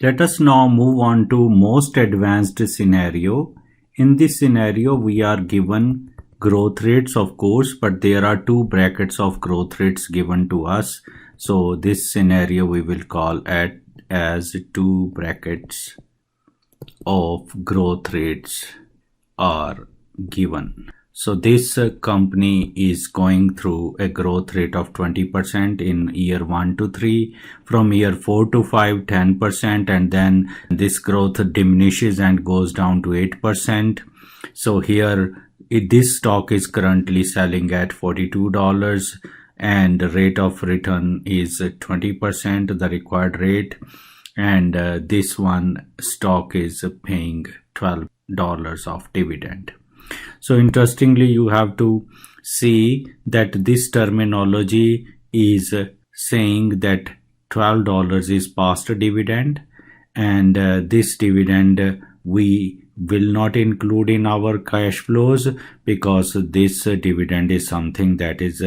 Let us now move on to most advanced scenario. In this scenario, we are given growth rates, of course, but there are two brackets of growth rates given to us. So this scenario we will call it as two brackets of growth rates are given. So this company is going through a growth rate of 20% in year 1 to 3, from year 4 to 5, 10%, and then this growth diminishes and goes down to 8%. So here this stock is currently selling at $42 and rate of return is 20%, the required rate, and this one stock is paying $12 of dividend. So interestingly, you have to see that this terminology is saying that $12 is past dividend, and this dividend we will not include in our cash flows because this dividend is something that is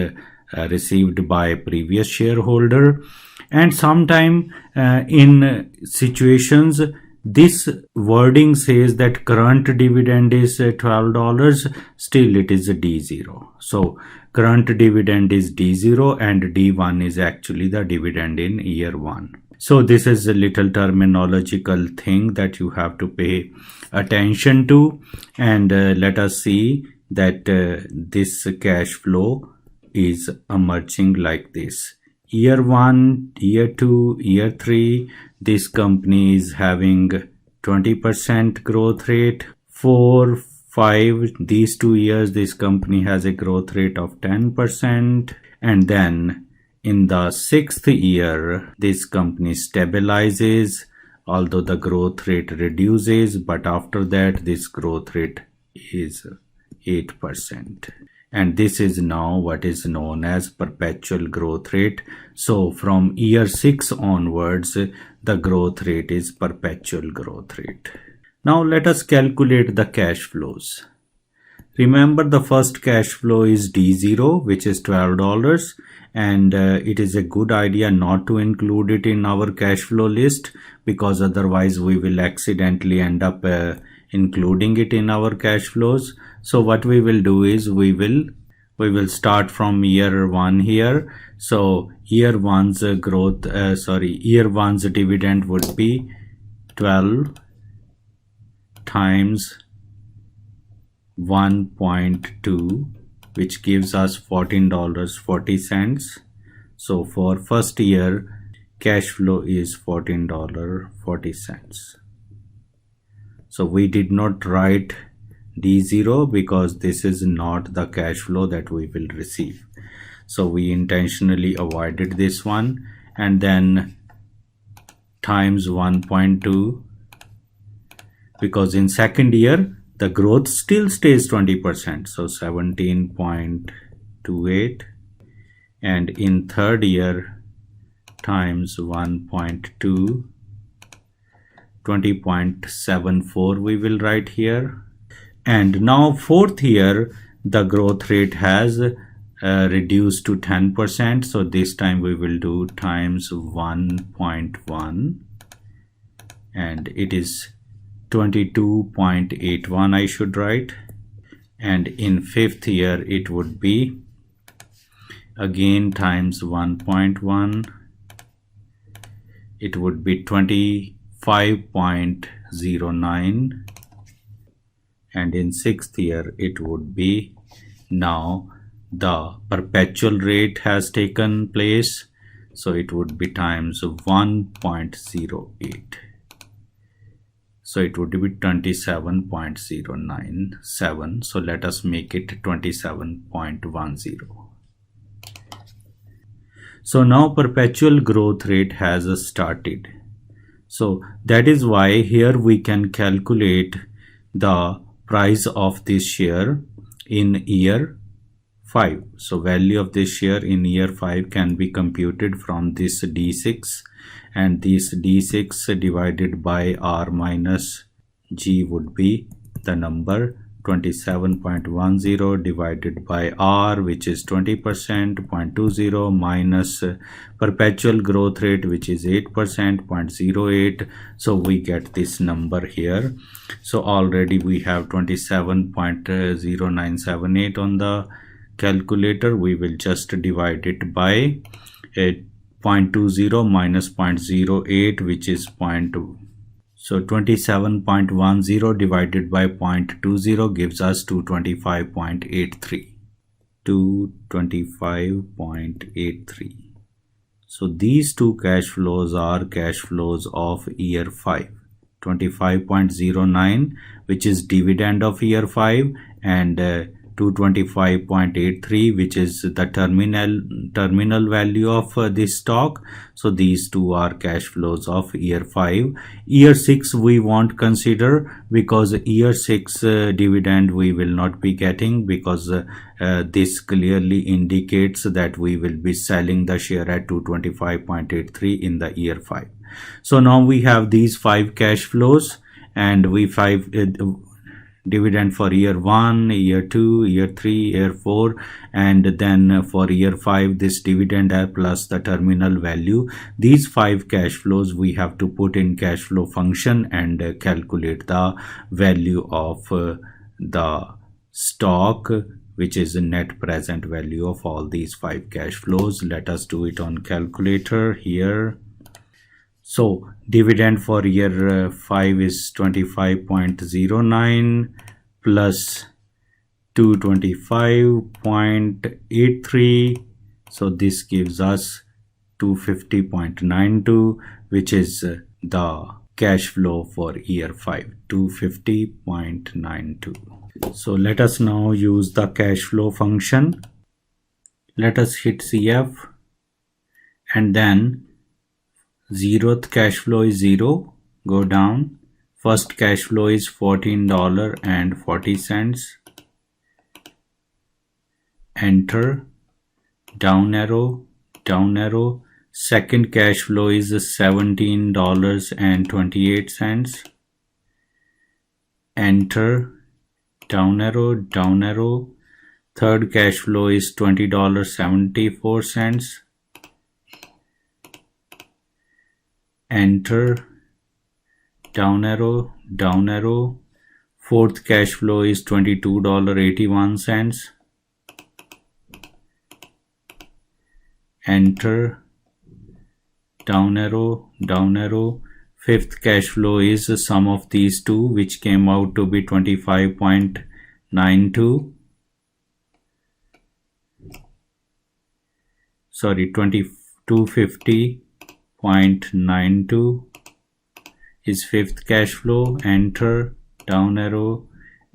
received by a previous shareholder. And sometime in situations this wording says that current dividend is $12, still it is a D0. So current dividend is D0 and D1 is actually the dividend in year 1. So this is a little terminological thing that you have to pay attention to, and let us see that this cash flow is emerging like this. Year 1, year 2, year 3, this company is having 20% growth rate. 4, 5, these 2 years this company has a growth rate of 10%, and then in the 6th year this company stabilizes, although the growth rate reduces, but after that this growth rate is 8%. And this is now what is known as perpetual growth rate. So from year 6 onwards, the growth rate is perpetual growth rate. Now let us calculate the cash flows. Remember, the first cash flow is D0, which is $12, and it is a good idea not to include it in our cash flow list because otherwise we will accidentally end up including it in our cash flows. So what we will do is we will start from year 1 here. So year 1's year 1's dividend would be 12 times 1.2, which gives us $14.40. So for first year cash flow is $14.40. So we did not write D0 because this is not the cash flow that we will receive. So we intentionally avoided this one, and then times 1.2, because in second year the growth still stays 20%, so 17.28, and in third year times 1.2, 20.74 we will write here. And now fourth year the growth rate has reduced to 10%, so this time we will do times 1.1, and it is 22.81 I should write. And in fifth year it would be again times 1.1, it would be 25.09, and in sixth year it would be, now the perpetual rate has taken place, so it would be times 1.08, so it would be 27.097. so let us make it 27.10. So now perpetual growth rate has started. So that is why here we can calculate the price of this share in year 5. So value of this share in year 5 can be computed from this D6, and this D6 divided by R minus G would be the number 27.10 divided by R, which is 20%, 0.20, minus perpetual growth rate, which is 8%, 0.08. So we get this number here. So already we have 27.0978 on the calculator. We will just divide it by 0.20 minus 0.08, which is 0.2. So 27.10 divided by 0.20 gives us 225.83. 225.83. So these two cash flows are cash flows of year 5. 25.09, which is dividend of year 5, and 225.83, which is the terminal value of this stock. So these two are cash flows of year 5. Year 6 we won't consider, because year 6 dividend we will not be getting, because this clearly indicates that we will be selling the share at 225.83 in the year 5. So now we have these 5 cash flows, and we dividend for year 1, year 2, year 3, year 4, and then for year 5 this dividend plus the terminal value. These 5 cash flows we have to put in cash flow function and calculate the value of the stock, which is the net present value of all these 5 cash flows. Let us do it on calculator here. So dividend for year 5 is 25.09 plus 225.83. So this gives us 250.92, which is the cash flow for year 5, 250.92. So let us now use the cash flow function. Let us hit CF, and then 0th cash flow is 0, go down. First cash flow is $14.40, enter, down arrow, down arrow. Second cash flow is $17.28, enter, down arrow, down arrow. Third cash flow is $20.74, enter, down arrow, down arrow. Fourth cash flow is $22.81, enter, down arrow, down arrow. Fifth cash flow is the sum of these two, which came out to be 25.92. Sorry, 250.92 is fifth cash flow, enter, down arrow.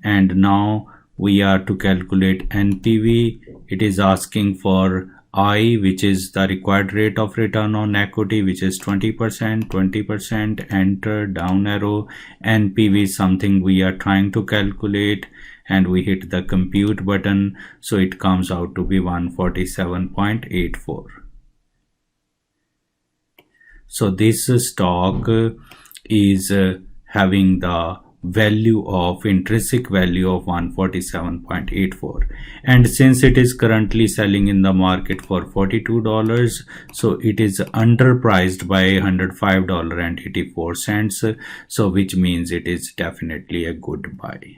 And now we are to calculate NPV. It is asking for I, which is the required rate of return on equity, which is 20%, 20%, enter, down arrow. NPV is something we are trying to calculate, and we hit the compute button. So it comes out to be 147.84. So this stock is having the value of intrinsic value of 147.84, and since it is currently selling in the market for $42, so it is underpriced by $105.84, so which means it is definitely a good buy.